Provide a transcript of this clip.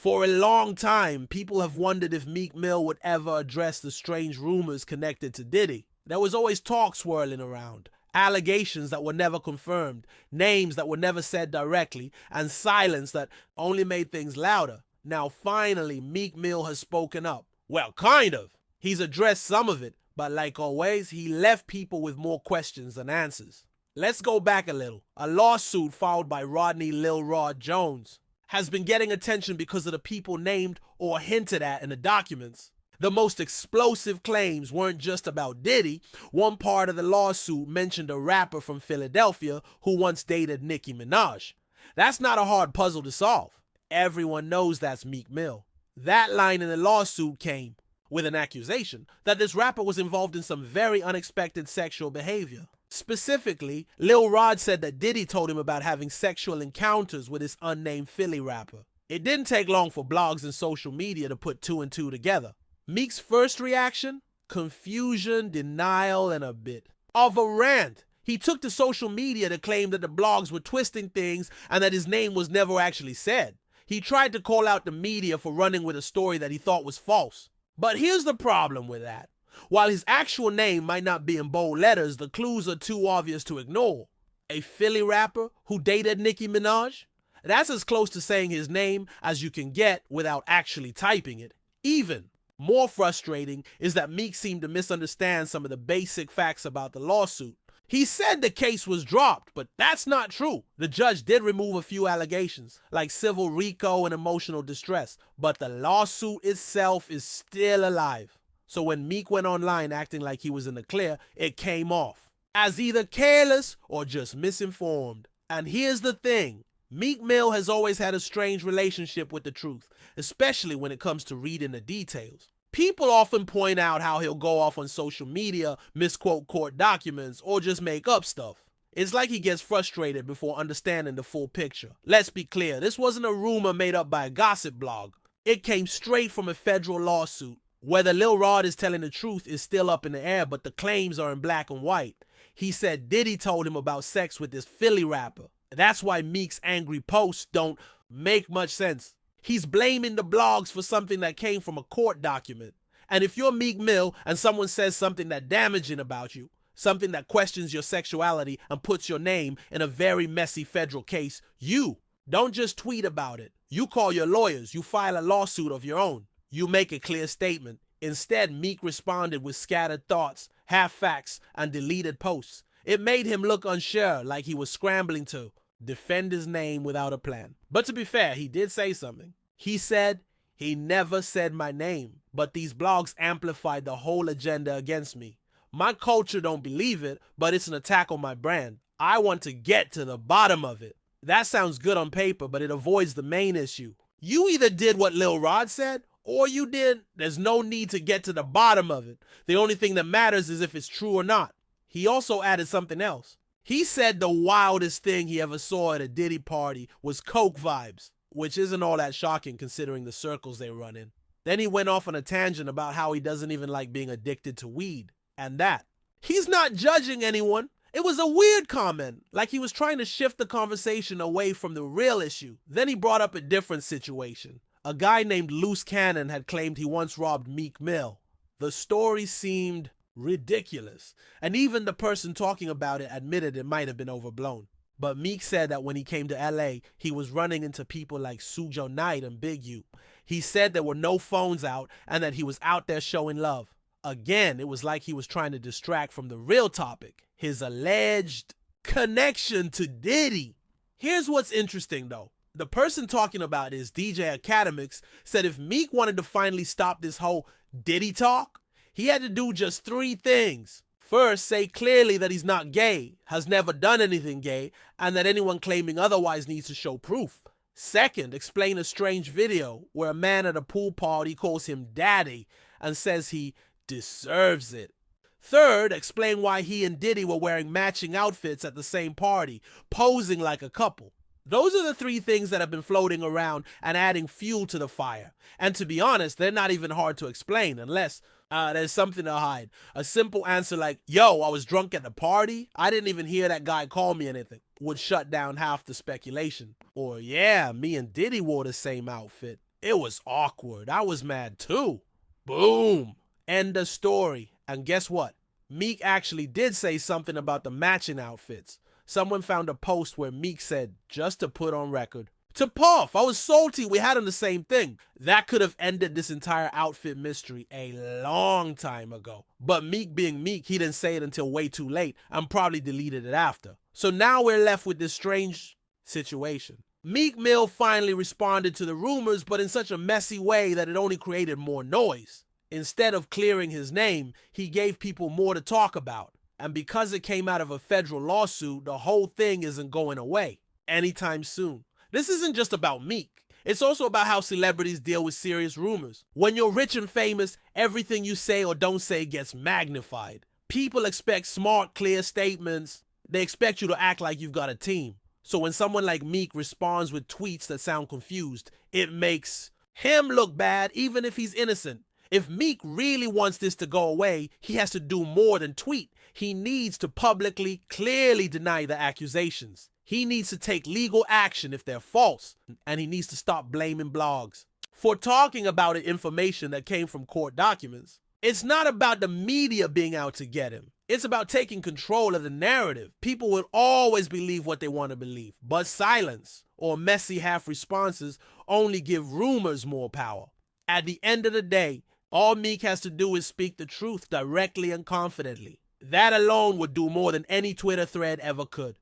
For a long time, people have wondered if Meek Mill would ever address the strange rumors connected to Diddy. There was always talk swirling around, allegations that were never confirmed, names that were never said directly, and silence that only made things louder. Now finally, Meek Mill has spoken up. Well, kind of. He's addressed some of it, but like always, he left people with more questions than answers. Let's go back a little. A lawsuit filed by Diddy&Lil Rod Jones has been getting attention because of the people named or hinted at in the documents. The most explosive claims weren't just about Diddy. One part of the lawsuit mentioned a rapper from Philadelphia who once dated Nicki Minaj. That's not a hard puzzle to solve. Everyone knows that's Meek Mill. That line in the lawsuit came with an accusation that this rapper was involved in some very unexpected sexual behavior. Specifically, Lil Rod said that Diddy told him about having sexual encounters with this unnamed Philly rapper. It didn't take long for blogs and social media to put two and two together. Meek's first reaction? Confusion, denial, and a bit of a rant. He took to social media to claim that the blogs were twisting things and that his name was never actually said. He tried to call out the media for running with a story that he thought was false. But here's the problem with that. While his actual name might not be in bold letters, the clues are too obvious to ignore. A Philly rapper who dated Nicki Minaj? That's as close to saying his name as you can get without actually typing it. Even more frustrating is that Meek seemed to misunderstand some of the basic facts about the lawsuit. He said the case was dropped, but that's not true. The judge did remove a few allegations, like civil RICO and emotional distress, but the lawsuit itself is still alive. So when Meek went online acting like he was in the clear, it came off as either careless or just misinformed. And here's the thing. Meek Mill has always had a strange relationship with the truth, especially when it comes to reading the details. People often point out how he'll go off on social media, misquote court documents, or just make up stuff. It's like he gets frustrated before understanding the full picture. Let's be clear, this wasn't a rumor made up by a gossip blog. It came straight from a federal lawsuit. Whether Lil Rod is telling the truth is still up in the air, but the claims are in black and white. He said Diddy told him about sex with this Philly rapper. That's why Meek's angry posts don't make much sense. He's blaming the blogs for something that came from a court document. And if you're Meek Mill and someone says something that damaging about you, something that questions your sexuality and puts your name in a very messy federal case, you don't just tweet about it. You call your lawyers. You file a lawsuit of your own. You make a clear statement. Instead, Meek responded with scattered thoughts, half facts, and deleted posts. It made him look unsure, like he was scrambling to defend his name without a plan. But to be fair, he did say something. He said, "He never said my name, but these blogs amplified the whole agenda against me. My culture don't believe it, but it's an attack on my brand. I want to get to the bottom of it." That sounds good on paper, but it avoids the main issue. You either did what Lil Rod said, or you did. There's no need to get to the bottom of it. The only thing that matters is if it's true or not. He also added something else. He said the wildest thing he ever saw at a Diddy party was coke vibes, which isn't all that shocking considering the circles they run in. Then he went off on a tangent about how he doesn't even like being addicted to weed, and that. He's not judging anyone. It was a weird comment, like he was trying to shift the conversation away from the real issue. Then he brought up a different situation. A guy named Loose Cannon had claimed he once robbed Meek Mill. The story seemed ridiculous, and even the person talking about it admitted it might have been overblown. But Meek said that when he came to LA, he was running into people like Sujo Knight and Big U. He said there were no phones out and that he was out there showing love. Again, it was like he was trying to distract from the real topic, his alleged connection to Diddy. Here's what's interesting though. The person talking about is DJ Akademiks said if Meek wanted to finally stop this whole Diddy talk, he had to do just 3 things. First, say clearly that he's not gay, has never done anything gay, and that anyone claiming otherwise needs to show proof. Second, explain a strange video where a man at a pool party calls him daddy and says he deserves it. Third, explain why he and Diddy were wearing matching outfits at the same party, posing like a couple. Those are the 3 things that have been floating around and adding fuel to the fire. And to be honest, they're not even hard to explain unless there's something to hide. A simple answer like, "Yo, I was drunk at the party. I didn't even hear that guy call me anything," would shut down half the speculation. Or, "Yeah, me and Diddy wore the same outfit." It was awkward. I was mad too. Boom. End of story. And guess what? Meek actually did say something about the matching outfits. Someone found a post where Meek said, just to put on record, to Puff, I was salty we had on the same thing. That could have ended this entire outfit mystery a long time ago. But Meek being Meek, he didn't say it until way too late and probably deleted it after. So now we're left with this strange situation. Meek Mill finally responded to the rumors, but in such a messy way that it only created more noise. Instead of clearing his name, he gave people more to talk about. And because it came out of a federal lawsuit, the whole thing isn't going away anytime soon. This isn't just about Meek. It's also about how celebrities deal with serious rumors. When you're rich and famous, everything you say or don't say gets magnified. People expect smart, clear statements. They expect you to act like you've got a team. So when someone like Meek responds with tweets that sound confused, it makes him look bad even if he's innocent. If Meek really wants this to go away, he has to do more than tweet. He needs to publicly, clearly deny the accusations. He needs to take legal action if they're false, and he needs to stop blaming blogs for talking about information that came from court documents. It's not about the media being out to get him. It's about taking control of the narrative. People will always believe what they want to believe, but silence or messy half responses only give rumors more power. At the end of the day, all Meek has to do is speak the truth directly and confidently. That alone would do more than any Twitter thread ever could.